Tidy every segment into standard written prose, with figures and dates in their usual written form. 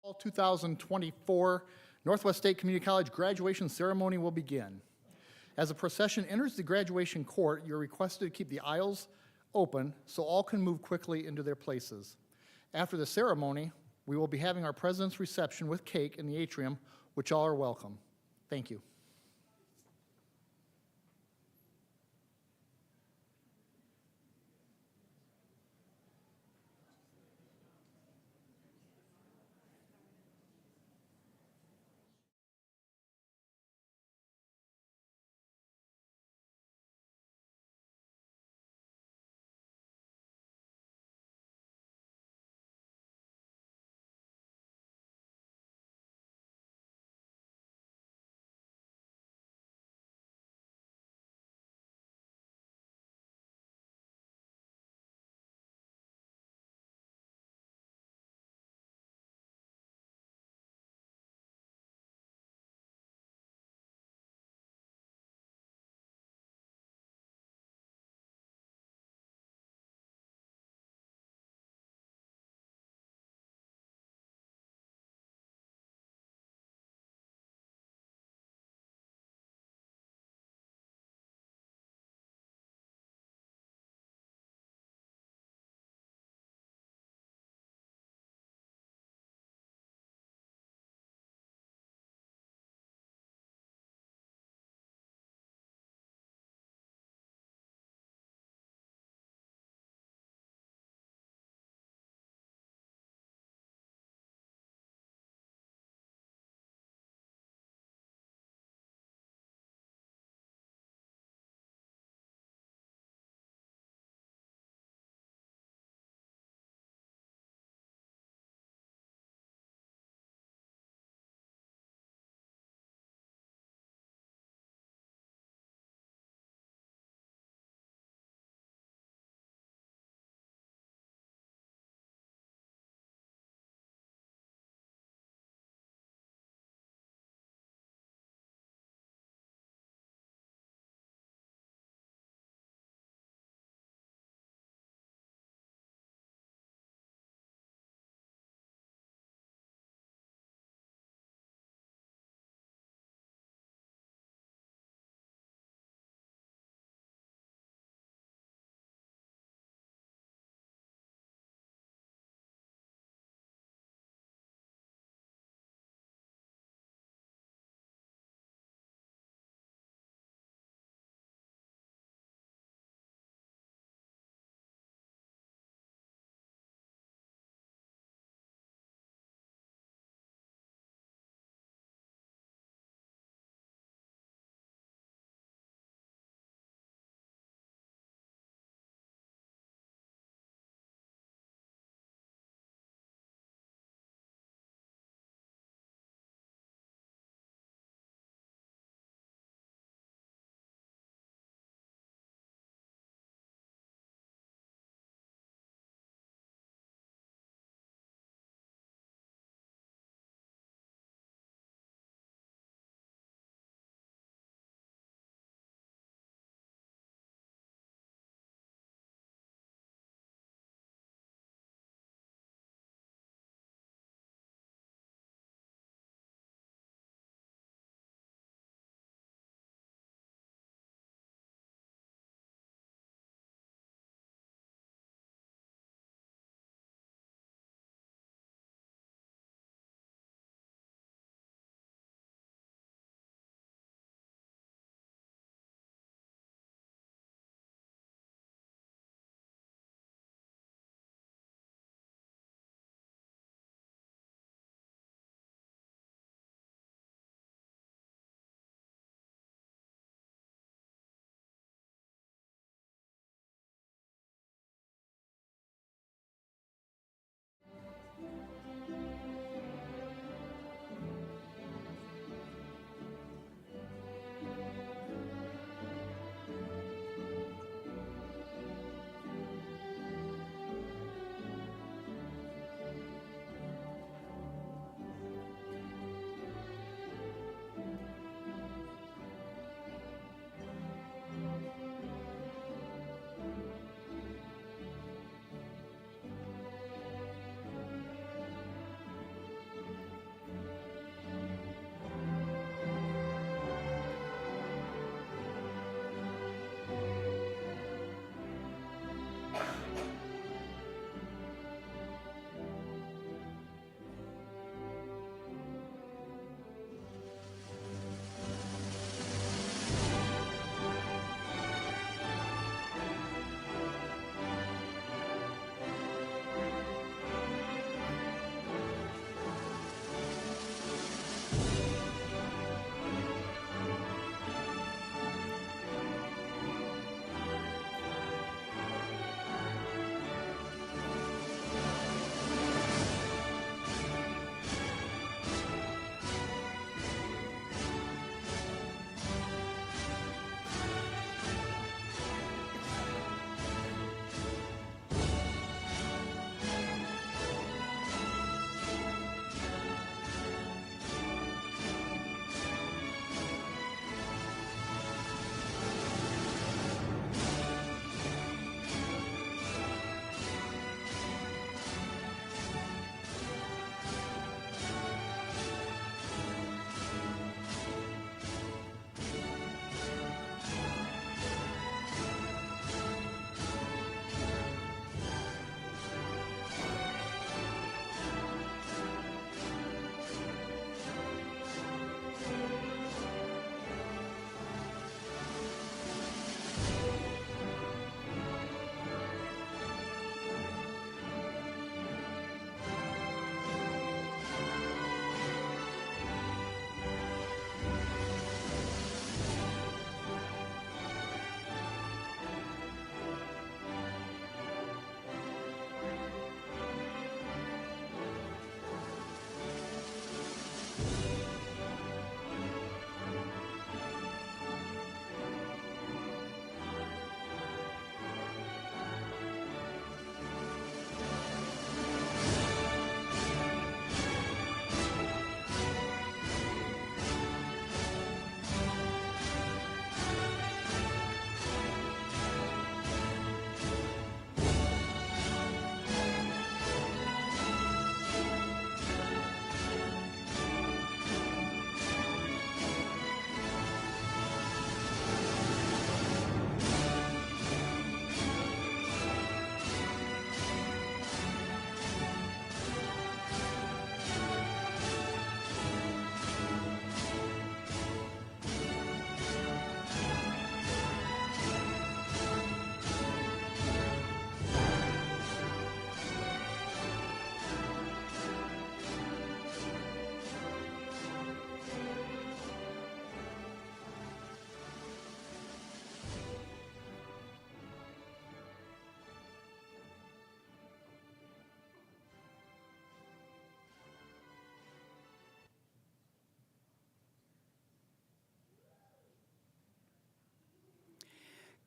Fall 2024 Northwest State Community College graduation ceremony will begin. As the procession enters the graduation court, you're requested to keep the aisles open so all can move quickly into their places. After the ceremony, we will be having our president's reception with cake in the atrium, which all are welcome. Thank you.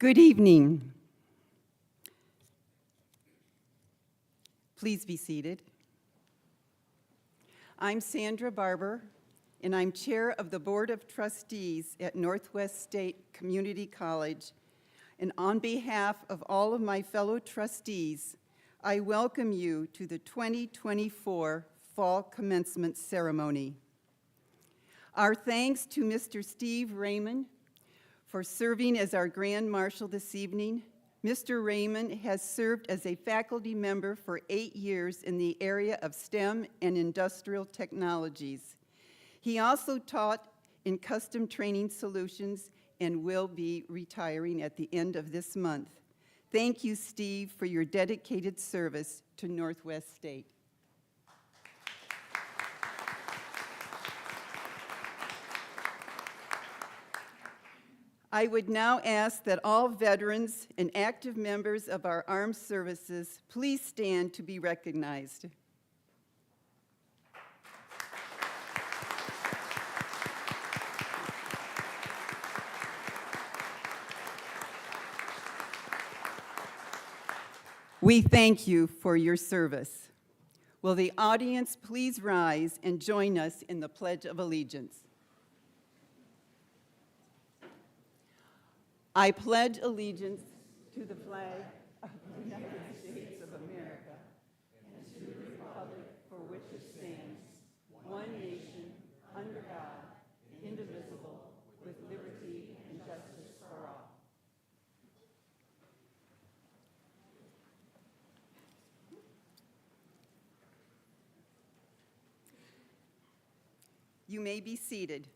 Good evening. Please be seated. I'm Sandra Barber, and I'm chair of the Board of Trustees at Northwest State Community College. And on behalf of all of my fellow trustees, I welcome you to the 2024 Fall Commencement Ceremony. Our thanks to Mr. Steve Raymond for serving as our Grand Marshal this evening. Mr. Raymond has served as a faculty member for 8 years in the area of STEM and industrial technologies. He also taught in custom training solutions and will be retiring at the end of this month. Thank you, Steve, for your dedicated service to Northwest State. I would now ask that all veterans and active members of our armed services please stand to be recognized. We thank you for your service. Will the audience please rise and join us in the Pledge of Allegiance? I pledge allegiance to the flag of the United States of America and to the republic for which it stands, one nation, under God, indivisible, with liberty and justice for all. You may be seated.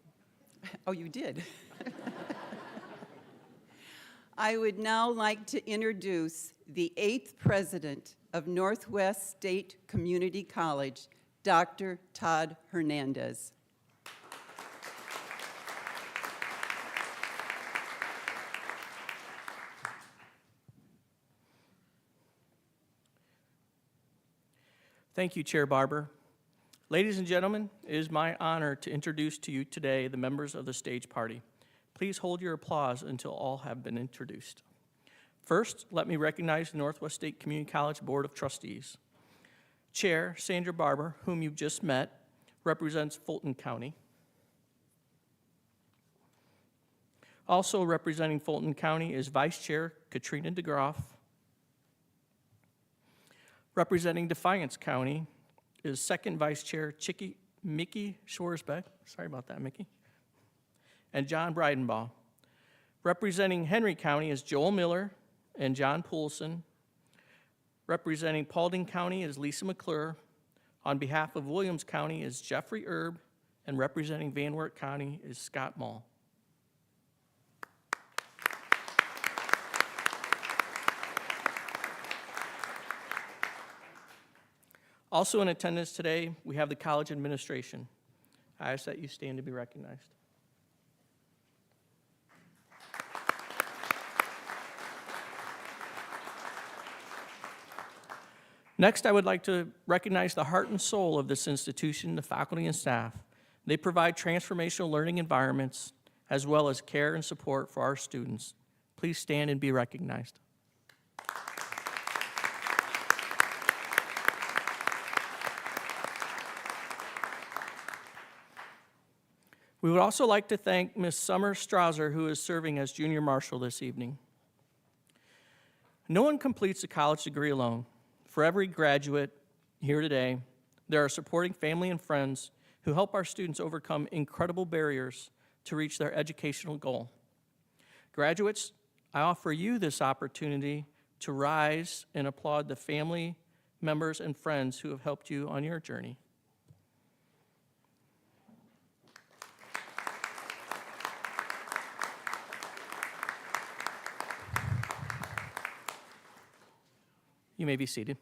Oh, you did. I would now like to introduce the 8th president of Northwest State Community College, Dr. Todd Hernandez. Thank you, Chair Barber. Ladies and gentlemen, it is my honor to introduce to you today the members of the stage party. Please hold your applause until all have been introduced. First, let me recognize the Northwest State Community College Board of Trustees. Chair Sandra Barber, whom you've just met, represents Fulton County. Also representing Fulton County is Vice Chair Katrina DeGroff. Representing Defiance County is Second Vice Chair Mickey Schwarzbeck. Sorry about that, Mickey. And John Breidenbaugh. Representing Henry County is Joel Miller and John Poulsen. Representing Paulding County is Lisa McClure. On behalf of Williams County is Jeffrey Erb, and representing Van Wert County is Scott Mall. Also in attendance today, we have the college administration. I ask that you stand to be recognized. Next, I would like to recognize the heart and soul of this institution, the faculty and staff. They provide transformational learning environments as well as care and support for our students. Please stand and be recognized. We would also like to thank Ms. Summer Strauser, who is serving as junior marshal this evening. No one completes a college degree alone. For every graduate here today, there are supporting family and friends who help our students overcome incredible barriers to reach their educational goal. Graduates, I offer you this opportunity to rise and applaud the family, members, and friends who have helped you on your journey. You may be seated.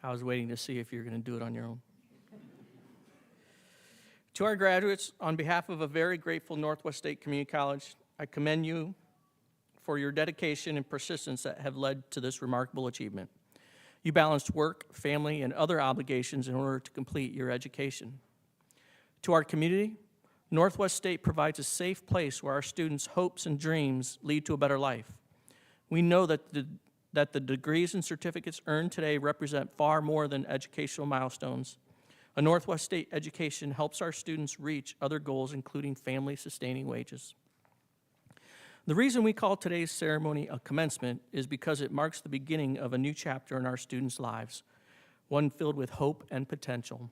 I was waiting to see if you're going to do it on your own. To our graduates, on behalf of a very grateful Northwest State Community College, I commend you for your dedication and persistence that have led to this remarkable achievement. You balanced work, family, and other obligations in order to complete your education. To our community, Northwest State provides a safe place where our students' hopes and dreams lead to a better life. We know that the degrees and certificates earned today represent far more than educational milestones. A Northwest State education helps our students reach other goals, including family-sustaining wages. The reason we call today's ceremony a commencement is because it marks the beginning of a new chapter in our students' lives, one filled with hope and potential.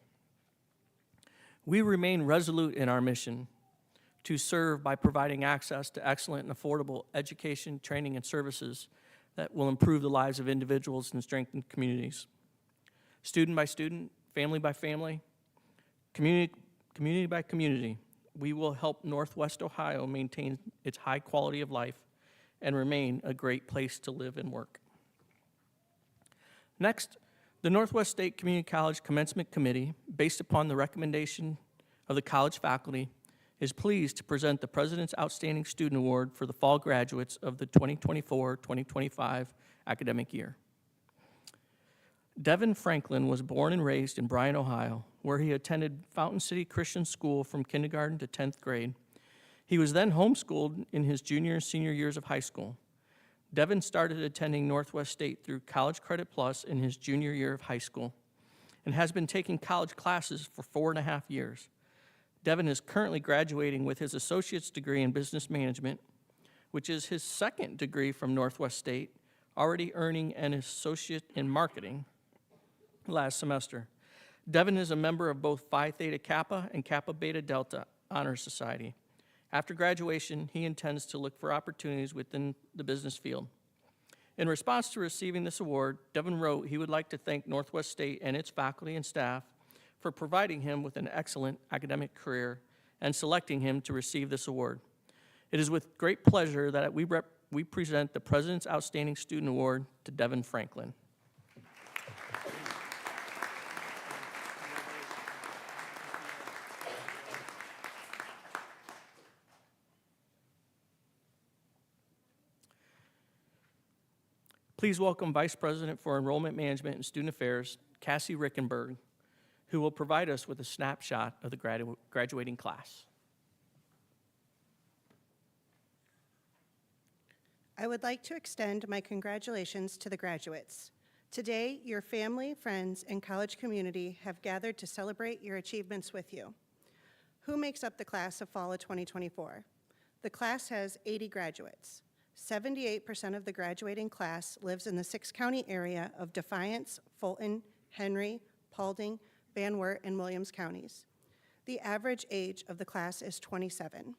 We remain resolute in our mission to serve by providing access to excellent and affordable education, training, and services that will improve the lives of individuals and strengthen communities. Student by student, family by family, community by community, we will help Northwest Ohio maintain its high quality of life and remain a great place to live and work. Next, the Northwest State Community College Commencement Committee, based upon the recommendation of the college faculty, is pleased to present the President's Outstanding Student Award for the fall graduates of the 2024-2025 academic year. Devin Franklin was born and raised in Bryan, Ohio, where he attended Fountain City Christian School from kindergarten to 10th grade. He was then homeschooled in his junior and senior years of high school. Devin started attending Northwest State through College Credit Plus in his junior year of high school and has been taking college classes for 4.5 years. Devin is currently graduating with his associate's degree in business management, which is his second degree from Northwest State, already earning an associate in marketing last semester. Devin is a member of both Phi Theta Kappa and Kappa Beta Delta Honor Society. After graduation, he intends to look for opportunities within the business field. In response to receiving this award, Devin wrote he would like to thank Northwest State and its faculty and staff for providing him with an excellent academic career and selecting him to receive this award. It is with great pleasure that we present the President's Outstanding Student Award to Devin Franklin. Please welcome Vice President for Enrollment Management and Student Affairs, Cassie Rickenberg, who will provide us with a snapshot of the graduating class. I would like to extend my congratulations to the graduates. Today, your family, friends, and college community have gathered to celebrate your achievements with you. Who makes up the class of fall of 2024? The class has 80 graduates. 78% of the graduating class lives in the 6-county area of Defiance, Fulton, Henry, Paulding, Van Wert, and Williams counties. The average age of the class is 27.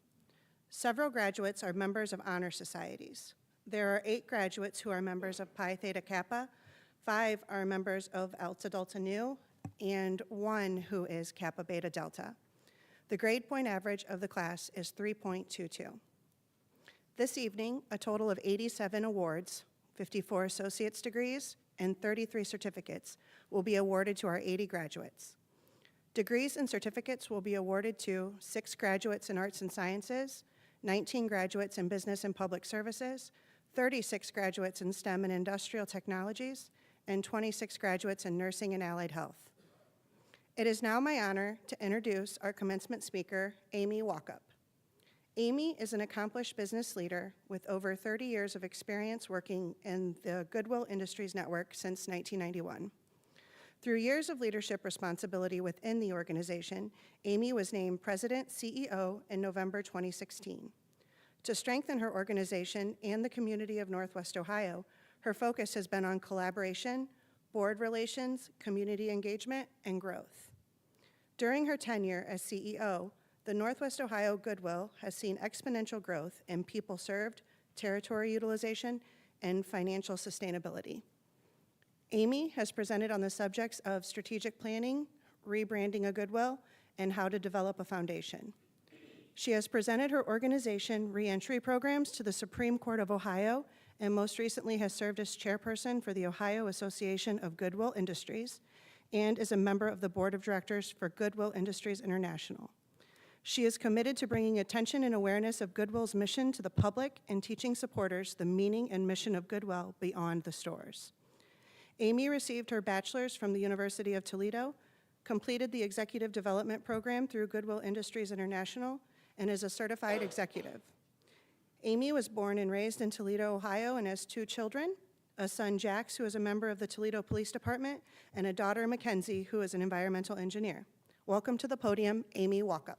Several graduates are members of honor societies. There are 8 graduates who are members of Pi Theta Kappa, 5 are members of Alpha Delta Nu, and 1 who is Kappa Beta Delta. The grade point average of the class is 3.22. This evening, a total of 87 awards, 54 associate's degrees, and 33 certificates will be awarded to our 80 graduates. Degrees and certificates will be awarded to 6 graduates in arts and sciences, 19 graduates in business and public services, 36 graduates in STEM and industrial technologies, and 26 graduates in nursing and allied health. It is now my honor to introduce our commencement speaker, Amy Walkup. Amy is an accomplished business leader with over 30 years of experience working in the Goodwill Industries Network since 1991. Through years of leadership responsibility within the organization, Amy was named President CEO in November 2016. To strengthen her organization and the community of Northwest Ohio, her focus has been on collaboration, board relations, community engagement, and growth. During her tenure as CEO, the Northwest Ohio Goodwill has seen exponential growth in people served, territory utilization, and financial sustainability. Amy has presented on the subjects of strategic planning, rebranding a Goodwill, and how to develop a foundation. She has presented her organization reentry programs to the Supreme Court of Ohio, and most recently has served as chairperson for the Ohio Association of Goodwill Industries, and is a member of the board of directors for Goodwill Industries International. She is committed to bringing attention and awareness of Goodwill's mission to the public and teaching supporters the meaning and mission of Goodwill beyond the stores. Amy received her bachelor's from the University of Toledo, completed the Executive Development Program through Goodwill Industries International, and is a certified executive. Amy was born and raised in Toledo, Ohio, and has 2 children, a son, Jax, who is a member of the Toledo Police Department, and a daughter, Mackenzie, who is an environmental engineer. Welcome to the podium, Amy Walkup.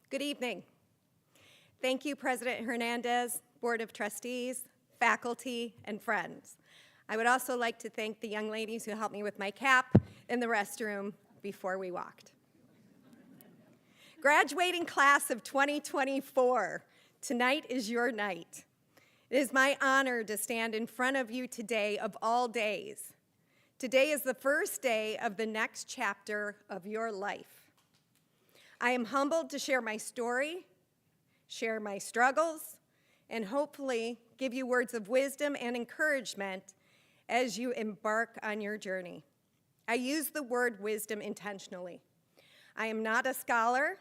Good evening. Thank you, President Hernandez, Board of Trustees, faculty, and friends. I would also like to thank the young ladies who helped me with my cap in the restroom before we walked. Graduating class of 2024, tonight is your night. It is my honor to stand in front of you today of all days. Today is the first day of the next chapter of your life. I am humbled to share my story, share my struggles, and hopefully give you words of wisdom and encouragement as you embark on your journey. I use the word wisdom intentionally. I am not a scholar.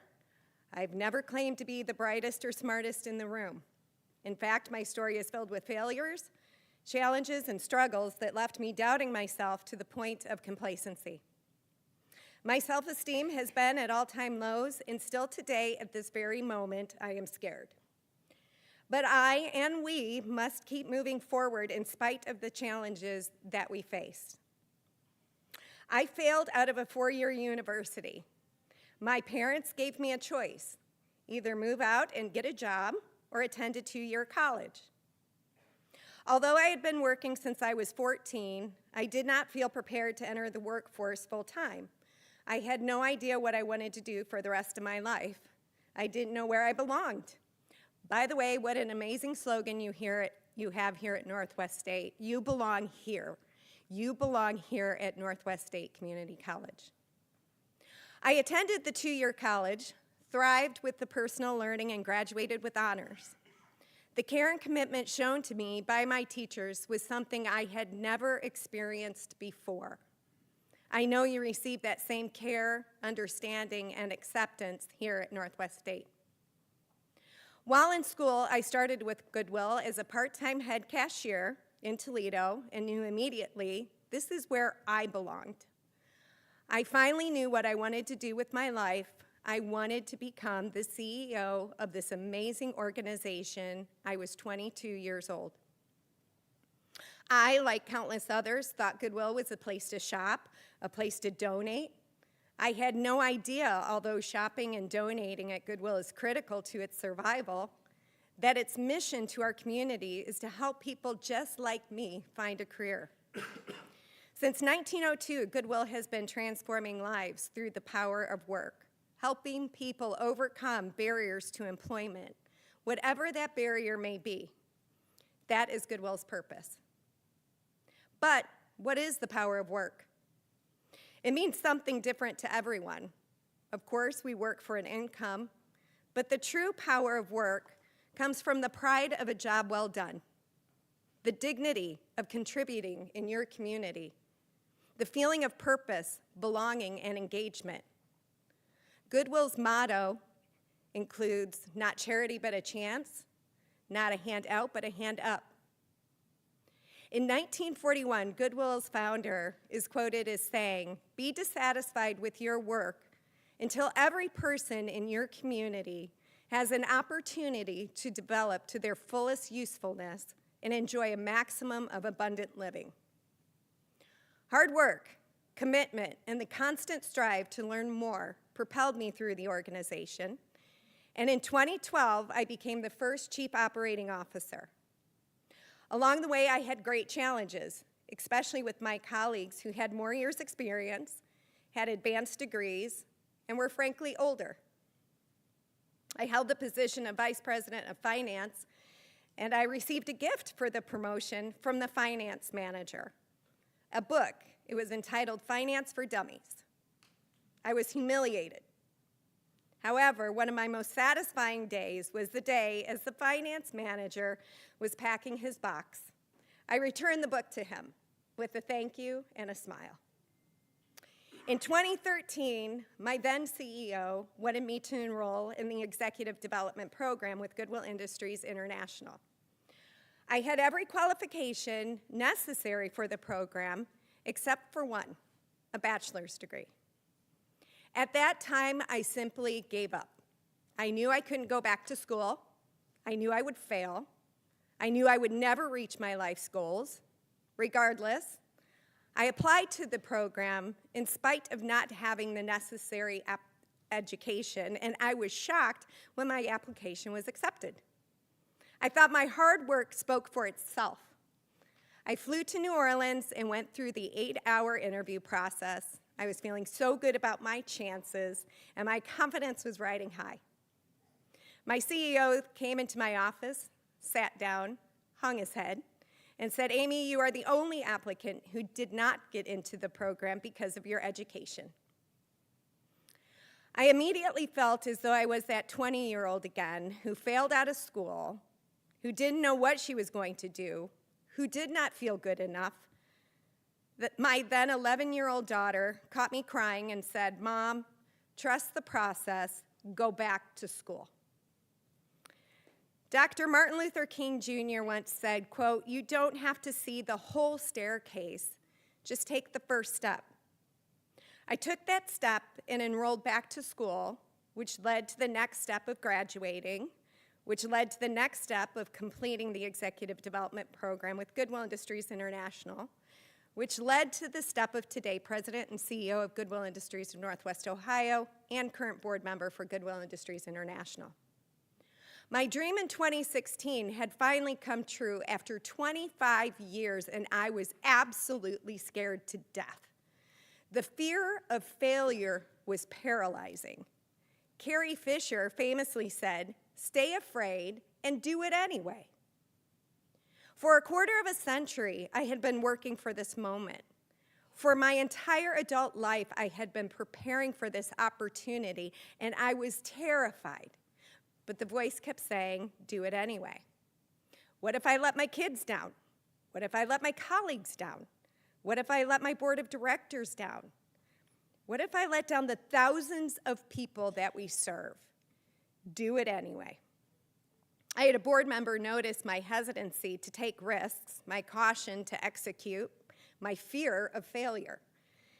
I've never claimed to be the brightest or smartest in the room. In fact, my story is filled with failures, challenges, and struggles that left me doubting myself to the point of complacency. My self-esteem has been at all-time lows, and still today, at this very moment, I am scared. But I and we must keep moving forward in spite of the challenges that we face. I failed out of a 4-year university. My parents gave me a choice: either move out and get a job or attend a 2-year college. Although I had been working since I was 14, I did not feel prepared to enter the workforce full-time. I had no idea what I wanted to do for the rest of my life. I didn't know where I belonged. By the way, what an amazing slogan you have here at Northwest State. You belong here. You belong here at Northwest State Community College. I attended the 2-year college, thrived with the personal learning, and graduated with honors. The care and commitment shown to me by my teachers was something I had never experienced before. I know you received that same care, understanding, and acceptance here at Northwest State. While in school, I started with Goodwill as a part-time head cashier in Toledo and knew immediately this is where I belonged. I finally knew what I wanted to do with my life. I wanted to become the CEO of this amazing organization. I was 22 years old. I, like countless others, thought Goodwill was a place to shop, a place to donate. I had no idea, although shopping and donating at Goodwill is critical to its survival, that its mission to our community is to help people just like me find a career. Since 1902, Goodwill has been transforming lives through the power of work, helping people overcome barriers to employment, whatever that barrier may be. That is Goodwill's purpose. But what is the power of work? It means something different to everyone. Of course, we work for an income, but the true power of work comes from the pride of a job well done, the dignity of contributing in your community, the feeling of purpose, belonging, and engagement. Goodwill's motto includes not charity but a chance, not a hand out but a hand up. In 1941, Goodwill's founder is quoted as saying, "Be dissatisfied with your work until every person in your community has an opportunity to develop to their fullest usefulness and enjoy a maximum of abundant living." Hard work, commitment, and the constant strive to learn more propelled me through the organization. And in 2012, I became the first Chief Operating Officer. Along the way, I had great challenges, especially with my colleagues who had more years' experience, had advanced degrees, and were frankly older. I held the position of Vice President of Finance, and I received a gift for the promotion from the finance manager, a book. It was entitled Finance for Dummies. I was humiliated. However, one of my most satisfying days was the day as the finance manager was packing his box. I returned the book to him with a thank you and a smile. In 2013, my then CEO wanted me to enroll in the Executive Development Program with Goodwill Industries International. I had every qualification necessary for the program except for one, a bachelor's degree. At that time, I simply gave up. I knew I couldn't go back to school. I knew I would fail. I knew I would never reach my life's goals. Regardless, I applied to the program in spite of not having the necessary education, and I was shocked when my application was accepted. I thought my hard work spoke for itself. I flew to New Orleans and went through the 8-hour interview process. I was feeling so good about my chances, and my confidence was riding high. My CEO came into my office, sat down, hung his head, and said, "Amy, you are the only applicant who did not get into the program because of your education." I immediately felt as though I was that 20-year-old again who failed out of school, who didn't know what she was going to do, who did not feel good enough. That my then 11-year-old daughter caught me crying and said, "Mom, trust the process, go back to school." Dr. Martin Luther King Jr. once said, quote, "You don't have to see the whole staircase, just take the first step." I took that step and enrolled back to school, which led to the next step of graduating, which led to the next step of completing the executive development program with Goodwill Industries International, which led to the step of today, President and CEO of Goodwill Industries of Northwest Ohio and current board member for Goodwill Industries International. My dream in 2016 had finally come true after 25 years, and I was absolutely scared to death. The fear of failure was paralyzing. Carrie Fisher famously said, "Stay afraid and do it anyway." For a quarter of a century, I had been working for this moment. For my entire adult life, I had been preparing for this opportunity, and I was terrified. But the voice kept saying, "Do it anyway." What if I let my kids down? What if I let my colleagues down? What if I let my board of directors down? What if I let down the thousands of people that we serve? Do it anyway. I had a board member notice my hesitancy to take risks, my caution to execute, my fear of failure.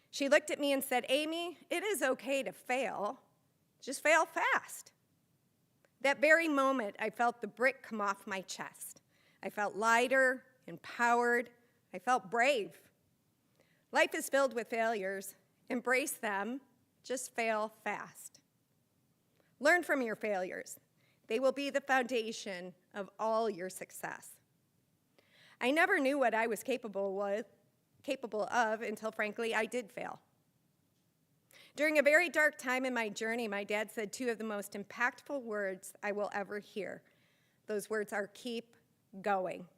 She looked at me and said, "Amy, it is okay to fail, just fail fast." That very moment, I felt the brick come off my chest. I felt lighter, empowered, I felt brave. Life is filled with failures. Embrace them, just fail fast. Learn from your failures. They will be the foundation of all your success. I never knew what I was capable of until, frankly, I did fail. During a very dark time in my journey, my dad said two of the most impactful words I will ever hear. Those words are, "Keep going."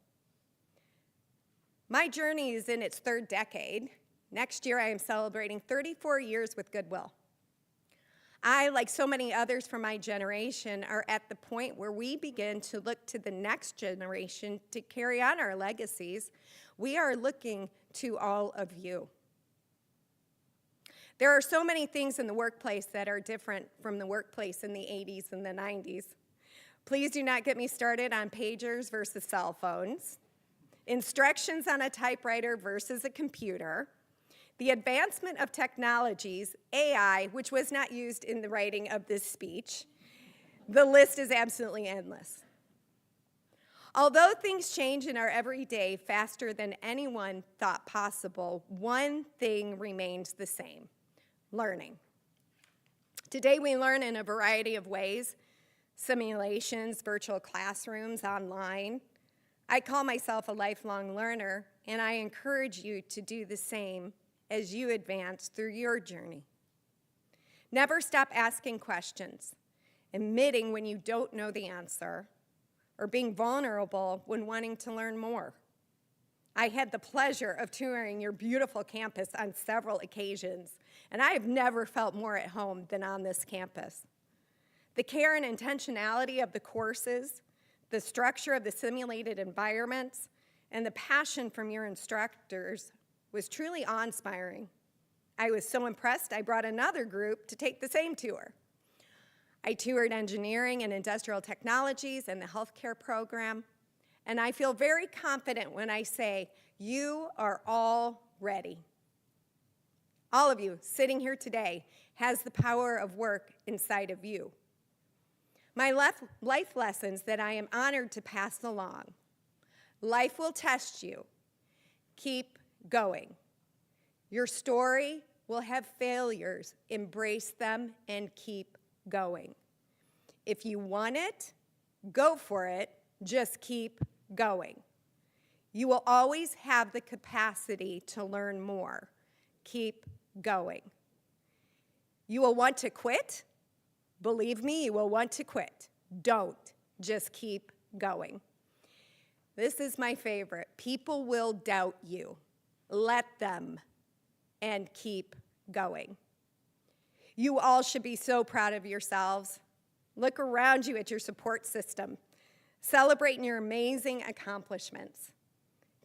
My journey is in its third decade. Next year, I am celebrating 34 years with Goodwill. I, like so many others from my generation, are at the point where we begin to look to the next generation to carry on our legacies. We are looking to all of you. There are so many things in the workplace that are different from the workplace in the 80s and the 90s. Please do not get me started on pagers versus cell phones, instructions on a typewriter versus a computer, the advancement of technologies, AI, which was not used in the writing of this speech. The list is absolutely endless. Although things change in our everyday faster than anyone thought possible, one thing remains the same: learning. Today we learn in a variety of ways: simulations, virtual classrooms, online. I call myself a lifelong learner, and I encourage you to do the same as you advance through your journey. Never stop asking questions, admitting when you don't know the answer, or being vulnerable when wanting to learn more. I had the pleasure of touring your beautiful campus on several occasions, and I have never felt more at home than on this campus. The care and intentionality of the courses, the structure of the simulated environments, and the passion from your instructors was truly awe-inspiring. I was so impressed, I brought another group to take the same tour. I toured engineering and industrial technologies and the healthcare program. And I feel very confident when I say, you are all ready. All of you sitting here today has the power of work inside of you. My life lessons that I am honored to pass along. Life will test you. Keep going. Your story will have failures. Embrace them and keep going. If you want it, go for it. Just keep going. You will always have the capacity to learn more. Keep going. You will want to quit. Believe me, you will want to quit. Don't. Just keep going. This is my favorite. People will doubt you. Let them, and keep going. You all should be so proud of yourselves. Look around you at your support system, celebrating your amazing accomplishments.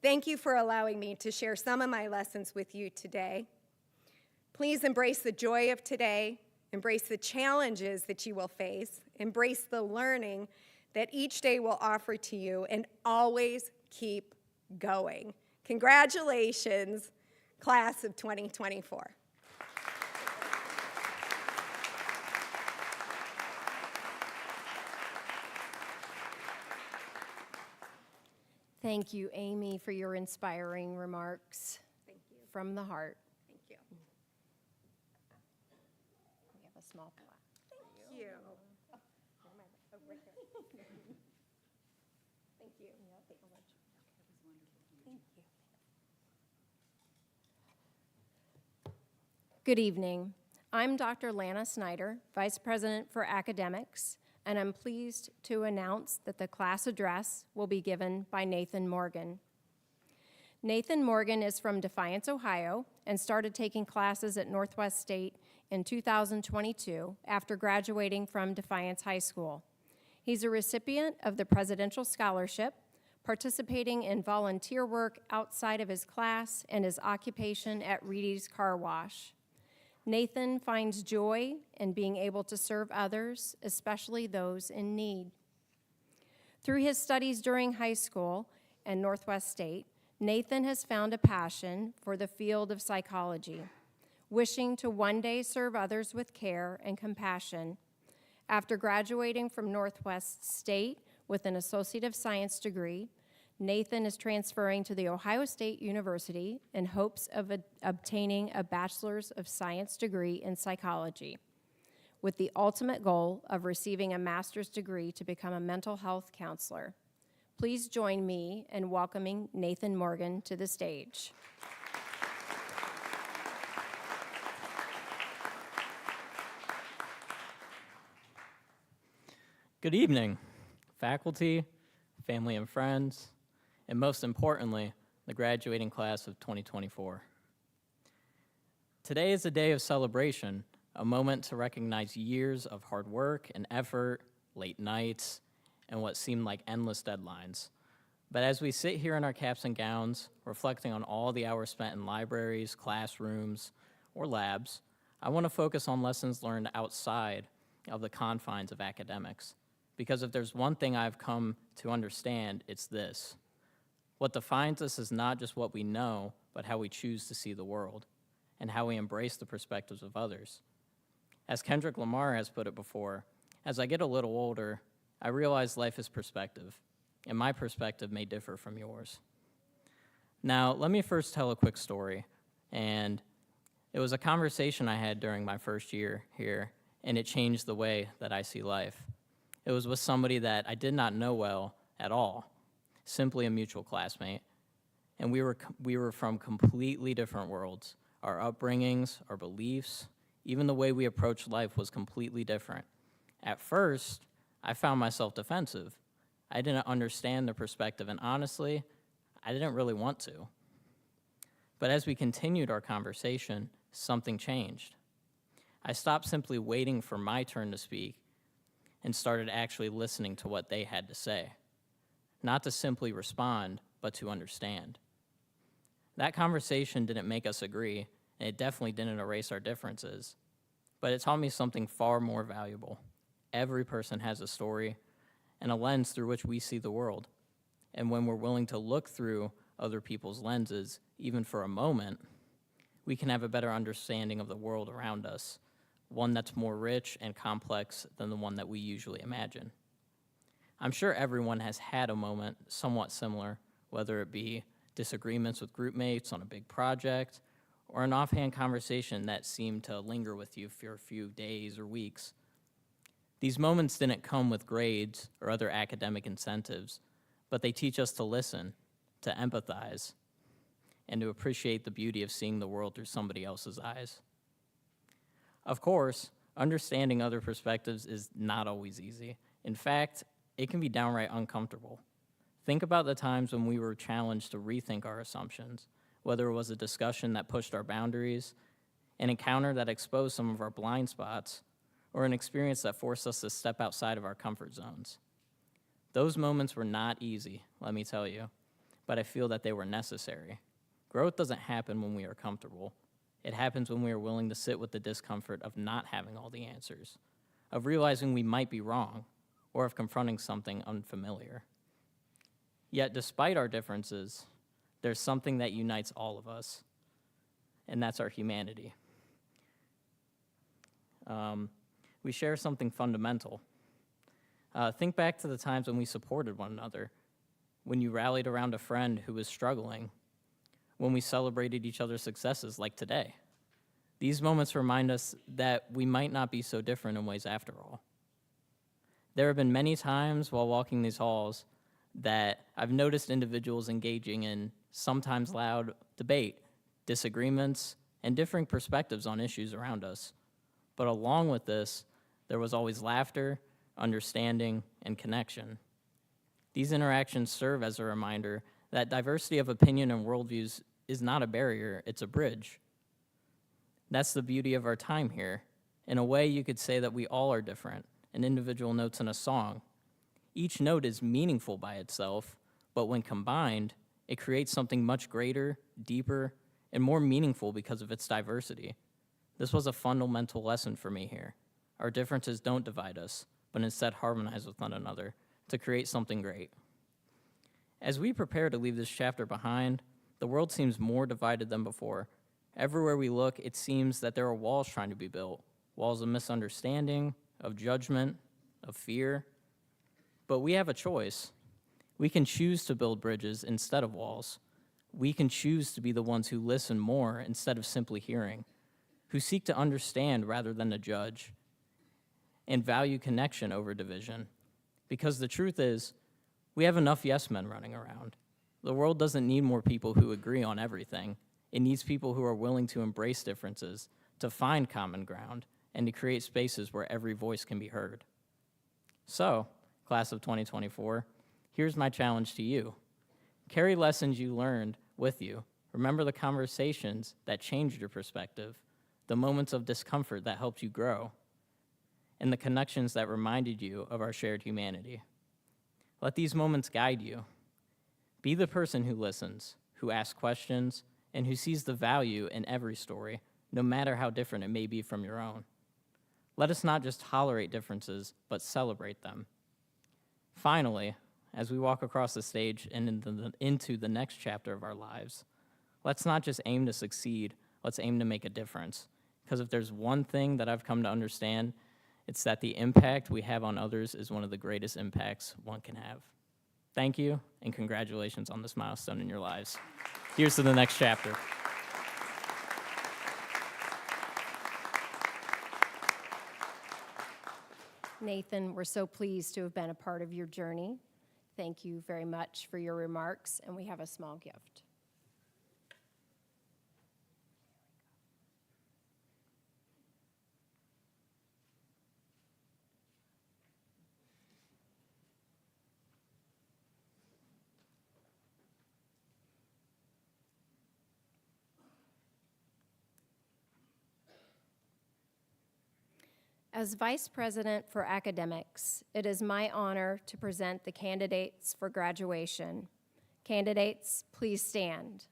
Thank you for allowing me to share some of my lessons with you today. Please embrace the joy of today, embrace the challenges that you will face, embrace the learning that each day will offer to you, and always keep going. Congratulations, class of 2024. Thank you, Amy, for your inspiring remarks. Thank you. From the heart. Thank you. We have a small plaque. Thank you. Thank you. Thank you. Good evening. I'm Dr. Lana Snyder, Vice President for Academics, and I'm pleased to announce that the class address will be given by Nathan Morgan. Nathan Morgan is from Defiance, Ohio, and started taking classes at Northwest State in 2022 after graduating from Defiance High School. He's a recipient of the Presidential Scholarship, participating in volunteer work outside of his class and his occupation at Reedy's Car Wash. Nathan finds joy in being able to serve others, especially those in need. Through his studies during high school and Northwest State, Nathan has found a passion for the field of psychology, wishing to one day serve others with care and compassion. After graduating from Northwest State with an Associate of Science degree, Nathan is transferring to The Ohio State University in hopes of obtaining a Bachelor's of Science degree in psychology, with the ultimate goal of receiving a master's degree to become a mental health counselor. Please join me in welcoming Nathan Morgan to the stage. Good evening, faculty, family and friends, and most importantly, the graduating class of 2024. Today is a day of celebration, a moment to recognize years of hard work and effort, late nights, and what seemed like endless deadlines. But as we sit here in our caps and gowns, reflecting on all the hours spent in libraries, classrooms, or labs, I want to focus on lessons learned outside of the confines of academics. Because if there's one thing I've come to understand, it's this. What defines us is not just what we know, but how we choose to see the world, and how we embrace the perspectives of others. As Kendrick Lamar has put it before, as I get a little older, I realize life is perspective, and my perspective may differ from yours. Now, let me first tell a quick story, and it was a conversation I had during my first year here, and it changed the way that I see life. It was with somebody that I did not know well at all, simply a mutual classmate, and we were from completely different worlds. Our upbringings, our beliefs, even the way we approached life was completely different. At first, I found myself defensive. I didn't understand the perspective, and honestly, I didn't really want to. But as we continued our conversation, something changed. I stopped simply waiting for my turn to speak and started actually listening to what they had to say. Not to simply respond, but to understand. That conversation didn't make us agree, and it definitely didn't erase our differences, but it taught me something far more valuable. Every person has a story and a lens through which we see the world. And when we're willing to look through other people's lenses, even for a moment, we can have a better understanding of the world around us, one that's more rich and complex than the one that we usually imagine. I'm sure everyone has had a moment somewhat similar, whether it be disagreements with group mates on a big project, or an offhand conversation that seemed to linger with you for a few days or weeks. These moments didn't come with grades or other academic incentives, but they teach us to listen, to empathize, and to appreciate the beauty of seeing the world through somebody else's eyes. Of course, understanding other perspectives is not always easy. In fact, it can be downright uncomfortable. Think about the times when we were challenged to rethink our assumptions, whether it was a discussion that pushed our boundaries, an encounter that exposed some of our blind spots, or an experience that forced us to step outside of our comfort zones. Those moments were not easy, let me tell you, but I feel that they were necessary. Growth doesn't happen when we are comfortable. It happens when we are willing to sit with the discomfort of not having all the answers, of realizing we might be wrong, or of confronting something unfamiliar. Yet, despite our differences, there's something that unites all of us, and that's our humanity. We share something fundamental. Think back to the times when we supported one another, when you rallied around a friend who was struggling, when we celebrated each other's successes like today. These moments remind us that we might not be so different in ways after all. There have been many times while walking these halls that I've noticed individuals engaging in sometimes loud debate, disagreements, and differing perspectives on issues around us. But along with this, there was always laughter, understanding, and connection. These interactions serve as a reminder that diversity of opinion and worldviews is not a barrier, it's a bridge. That's the beauty of our time here. In a way, you could say that we all are different, an individual notes in a song. Each note is meaningful by itself, but when combined, it creates something much greater, deeper, and more meaningful because of its diversity. This was a fundamental lesson for me here. Our differences don't divide us, but instead harmonize with one another to create something great. As we prepare to leave this chapter behind, the world seems more divided than before. Everywhere we look, it seems that there are walls trying to be built, walls of misunderstanding, of judgment, of fear. But we have a choice. We can choose to build bridges instead of walls. We can choose to be the ones who listen more instead of simply hearing, who seek to understand rather than to judge, and value connection over division. Because the truth is, we have enough yes men running around. The world doesn't need more people who agree on everything. It needs people who are willing to embrace differences, to find common ground, and to create spaces where every voice can be heard. So, class of 2024, here's my challenge to you. Carry lessons you learned with you. Remember the conversations that changed your perspective, the moments of discomfort that helped you grow, and the connections that reminded you of our shared humanity. Let these moments guide you. Be the person who listens, who asks questions, and who sees the value in every story, no matter how different it may be from your own. Let us not just tolerate differences, but celebrate them. Finally, as we walk across the stage and into the next chapter of our lives, let's not just aim to succeed, let's aim to make a difference. Because if there's one thing that I've come to understand, it's that the impact we have on others is one of the greatest impacts one can have. Thank you, and congratulations on this milestone in your lives. Here's to the next chapter. Nathan, we're so pleased to have been a part of your journey. Thank you very much for your remarks, and we have a small gift. As Vice President for Academics, it is my honor to present the candidates for graduation. Candidates, please stand.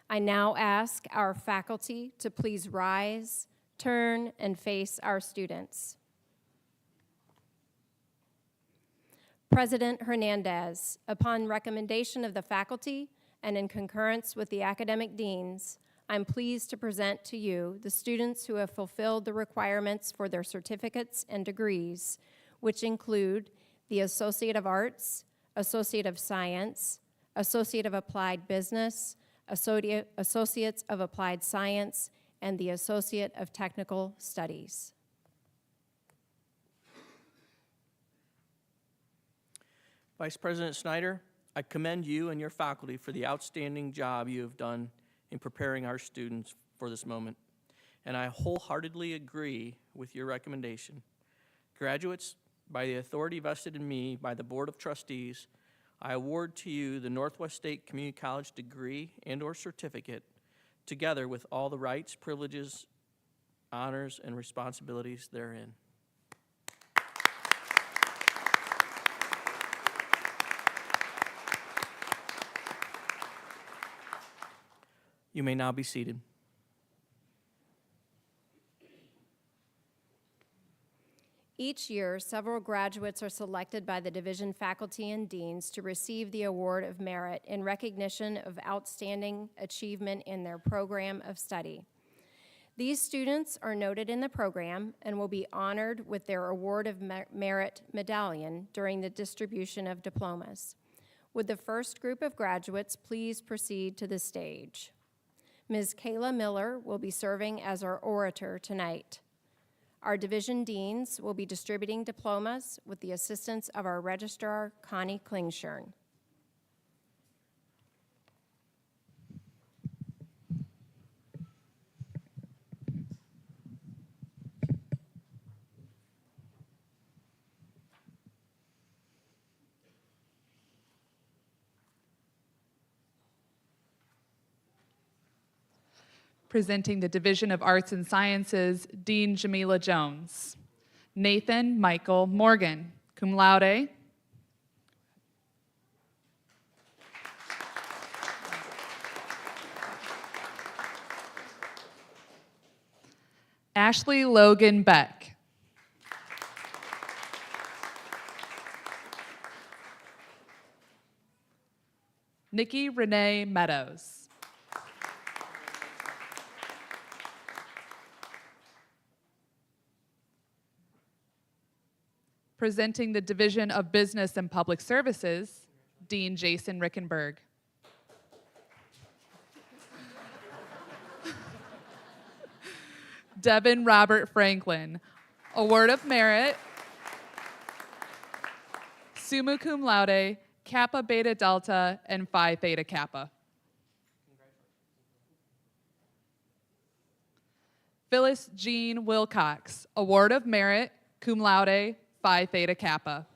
I now ask our faculty to please rise, turn, and face our students. President Hernandez, upon recommendation of the faculty and in concurrence with the academic deans, I'm pleased to present to you the students who have fulfilled the requirements for their certificates and degrees, which include the Associate of Arts, Associate of Science, Associate of Applied Business, Associates of Applied Science, and the Associate of Technical Studies. Vice President Snyder, I commend you and your faculty for the outstanding job you have done in preparing our students for this moment, and I wholeheartedly agree with your recommendation. Graduates, by the authority vested in me by the Board of Trustees, I award to you the Northwest State Community College degree and/or certificate, together with all the rights, privileges, honors, and responsibilities therein. You may now be seated. Each year, several graduates are selected by the division faculty and deans to receive the Award of Merit in recognition of outstanding achievement in their program of study. These students are noted in the program and will be honored with their Award of Merit medallion during the distribution of diplomas. Would the first group of graduates please proceed to the stage? Ms. Kayla Miller will be serving as our orator tonight. Our division deans will be distributing diplomas with the assistance of our registrar, Connie Klingshern. Presenting the Division of Arts and Sciences, Dean Jamila Jones. Nathan Michael Morgan, cum laude. Ashley Logan Beck. Nikki Renee Meadows. Presenting the Division of Business and Public Services, Dean Jason Rickenberg. Devin Robert Franklin, Award of Merit, summa cum laude, Kappa Beta Delta, and Phi Theta Kappa. Phyllis Jean Wilcox, Award of Merit, cum laude, Phi Theta Kappa.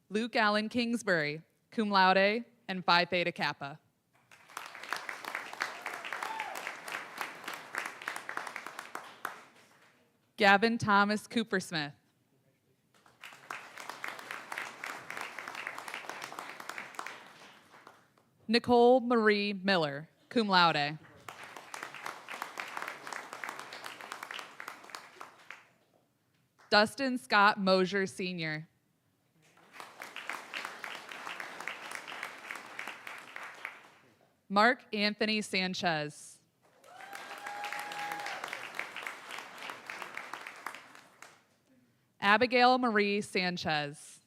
Luke Allen Kingsbury, cum laude, and Phi Theta Kappa. Gavin Thomas Coopersmith. Nicole Marie Miller, cum laude. Dustin Scott Mosier, Sr. Mark Anthony Sanchez. Abigail Marie Sanchez.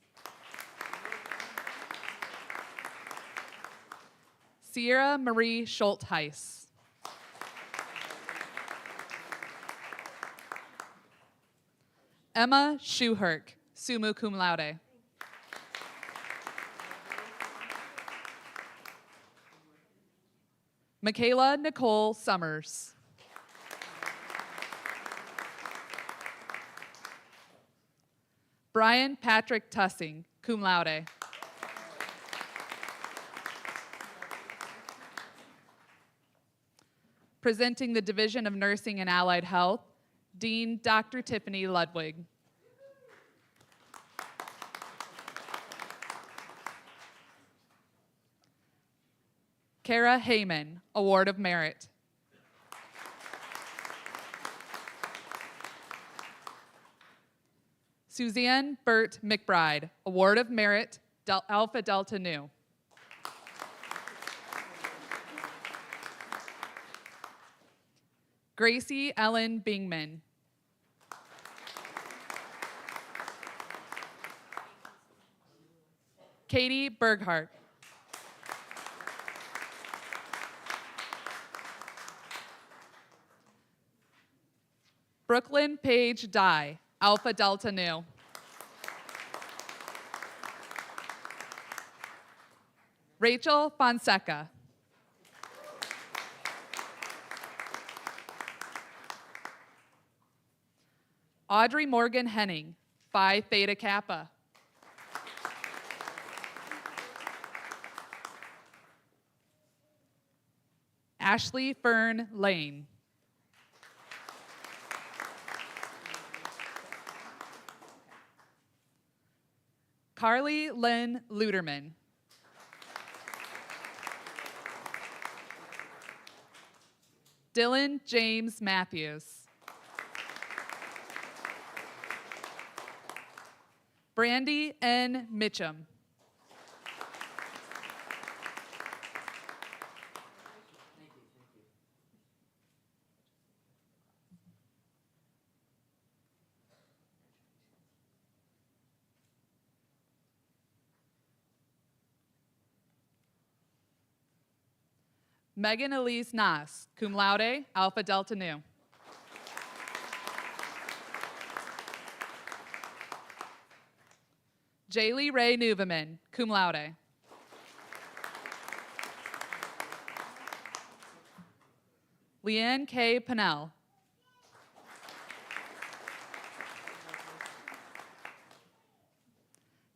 Sierra Marie Schultheis. Emma Schuherk, summa cum laude. Michaela Nicole Summers. Brian Patrick Tussing, cum laude. Presenting the Division of Nursing and Allied Health, Dean Dr. Tiffany Ludwig. Kara Heyman, Award of Merit. Suzanne Burt McBride, Award of Merit, Alpha Delta Nu. Gracie Ellen Bingman. Katie Berghart. Brooklyn Paige Dye, Alpha Delta Nu. Rachel Fonseca. Audrey Morgan Henning, Phi Theta Kappa. Ashley Fern Lane. Carly Lynn Luderman. Dylan James Matthews. Brandy N. Mitchum. Megan Elise Nas, cum laude, Alpha Delta Nu. Jaylee Ray Nuveman, cum laude. Leanne K. Pennell.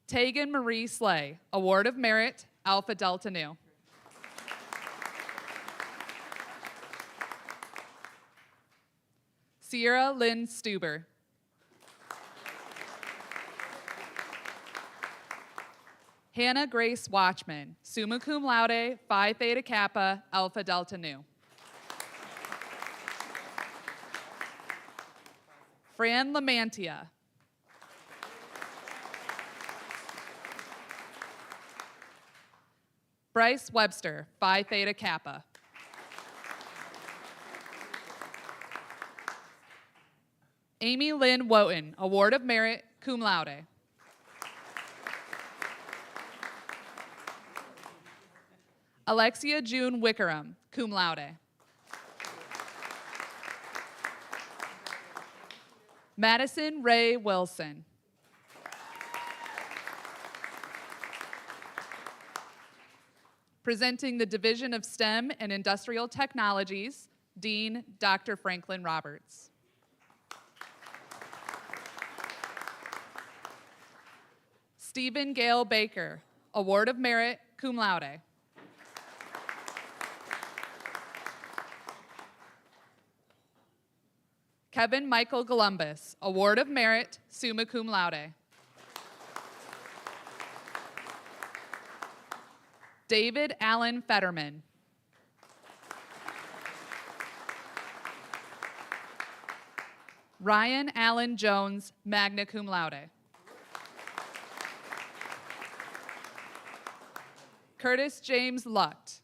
Tegan Marie Slay, Award of Merit, Alpha Delta Nu. Sierra Lynn Stuber. Hannah Grace Watchman, summa cum laude, Phi Theta Kappa, Alpha Delta Nu. Fran Lamantia. Bryce Webster, Phi Theta Kappa. Amy Lynn Woten, Award of Merit, cum laude. Alexia June Wickerham, cum laude. Madison Ray Wilson. Presenting the Division of STEM and Industrial Technologies, Dean Dr. Franklin Roberts. Stephen Gale Baker, Award of Merit, cum laude. Kevin Michael Columbus, Award of Merit, summa cum laude. David Allen Fetterman. Ryan Allen Jones, magna cum laude. Curtis James Lucht.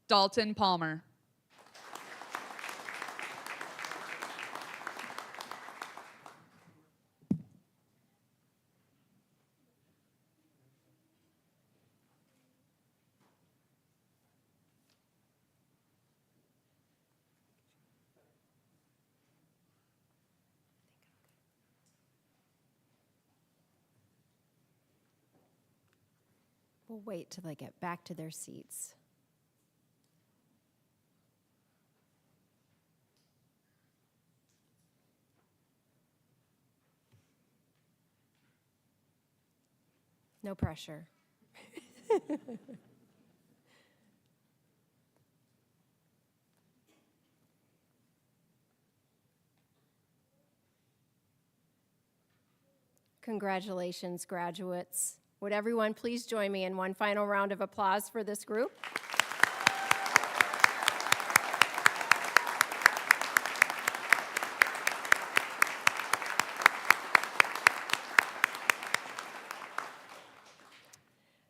Dalton Palmer. We'll wait till they get back to their seats. No pressure. Congratulations, graduates. Would everyone please join me in one final round of applause for this group?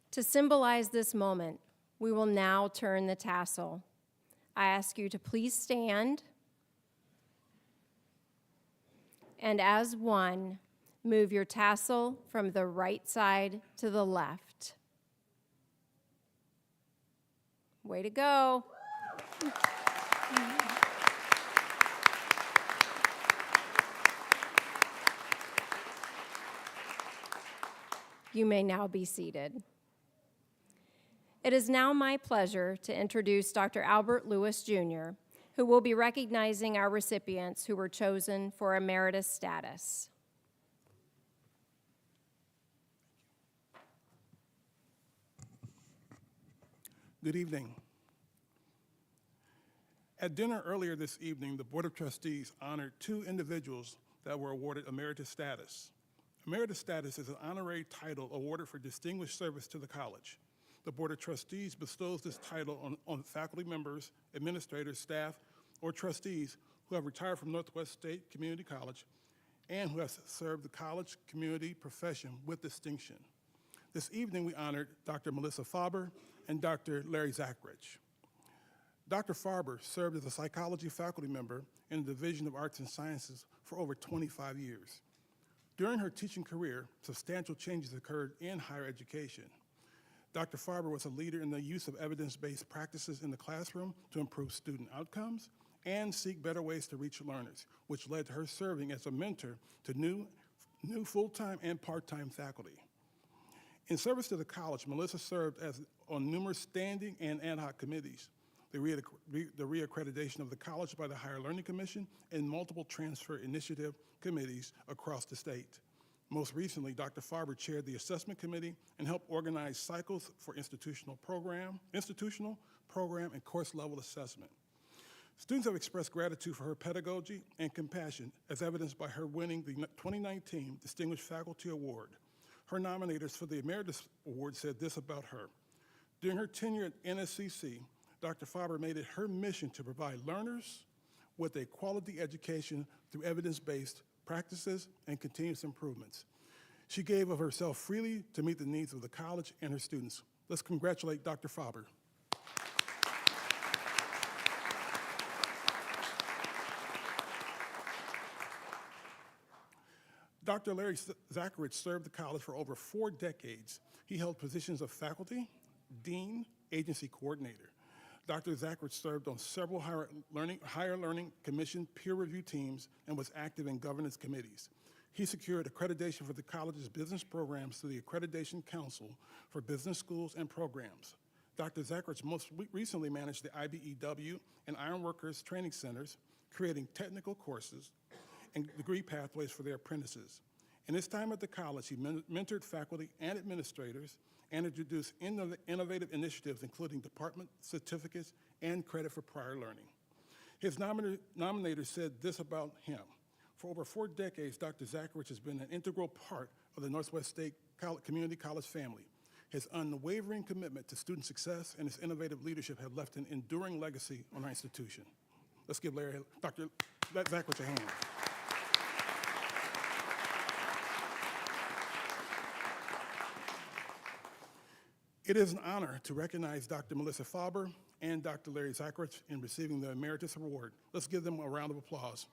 To symbolize this moment, we will now turn the tassel. I ask you to please stand, and as one, move your tassel from the right side to the left. Way to go. You may now be seated. It is now my pleasure to introduce Dr. Albert Lewis, Jr., who will be recognizing our recipients who were chosen for emeritus status. Good evening. At dinner earlier this evening, the Board of Trustees honored 2 individuals that were awarded emeritus status. Emeritus status is an honorary title awarded for distinguished service to the college. The Board of Trustees bestows this title on faculty members, administrators, staff, or trustees who have retired from Northwest State Community College and who have served the college community profession with distinction. This evening, we honored Dr. Melissa Faber and Dr. Larry Zachridge. Dr. Faber served as a psychology faculty member in the Division of Arts and Sciences for over 25 years. During her teaching career, substantial changes occurred in higher education. Dr. Faber was a leader in the use of evidence-based practices in the classroom to improve student outcomes and seek better ways to reach learners, which led to her serving as a mentor to new full-time and part-time faculty. In service to the college, Melissa served on numerous standing and ad hoc committees, the reaccreditation of the college by the Higher Learning Commission, and multiple transfer initiative committees across the state. Most recently, Dr. Faber chaired the assessment committee and helped organize cycles for institutional program, and course level assessment. Students have expressed gratitude for her pedagogy and compassion, as evidenced by her winning the 2019 Distinguished Faculty Award. Her nominators for the Emeritus Award said this about her. During her tenure at NSCC, Dr. Faber made it her mission to provide learners with a quality education through evidence-based practices and continuous improvements. She gave of herself freely to meet the needs of the college and her students. Let's congratulate Dr. Faber. Dr. Larry Zachridge served the college for over 4 decades. He held positions of faculty, dean, agency coordinator. Dr. Zachridge served on several higher learning commission peer review teams and was active in governance committees. He secured accreditation for the college's business programs through the Accreditation Council for Business Schools and Programs. Dr. Zachridge most recently managed the IBEW and Ironworkers Training Centers, creating technical courses and degree pathways for their apprentices. In his time at the college, he mentored faculty and administrators and introduced innovative initiatives, including department certificates and credit for prior learning. His nominators said this about him. For over 4 decades, Dr. Zachridge has been an integral part of the Northwest State Community College family. His unwavering commitment to student success and his innovative leadership have left an enduring legacy on our institution. Let's give Dr. Zachridge a hand. It is an honor to recognize Dr. Melissa Faber and Dr. Larry Zachridge in receiving the Emeritus Award. Let's give them a round of applause.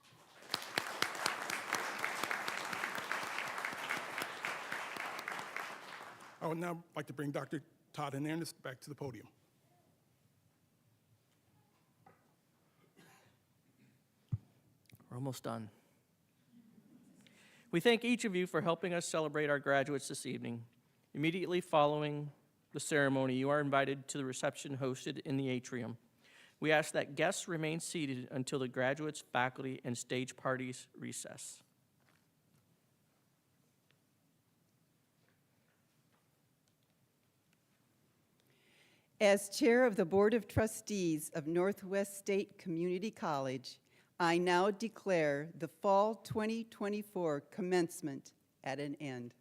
I would now like to bring Dr. Todd Hernandez back to the podium. We're almost done. We thank each of you for helping us celebrate our graduates this evening. Immediately following the ceremony, you are invited to the reception hosted in the atrium. We ask that guests remain seated until the graduates, faculty, and stage parties recess. As chair of the Board of Trustees of Northwest State Community College, I now declare the Fall 2024 commencement at an end.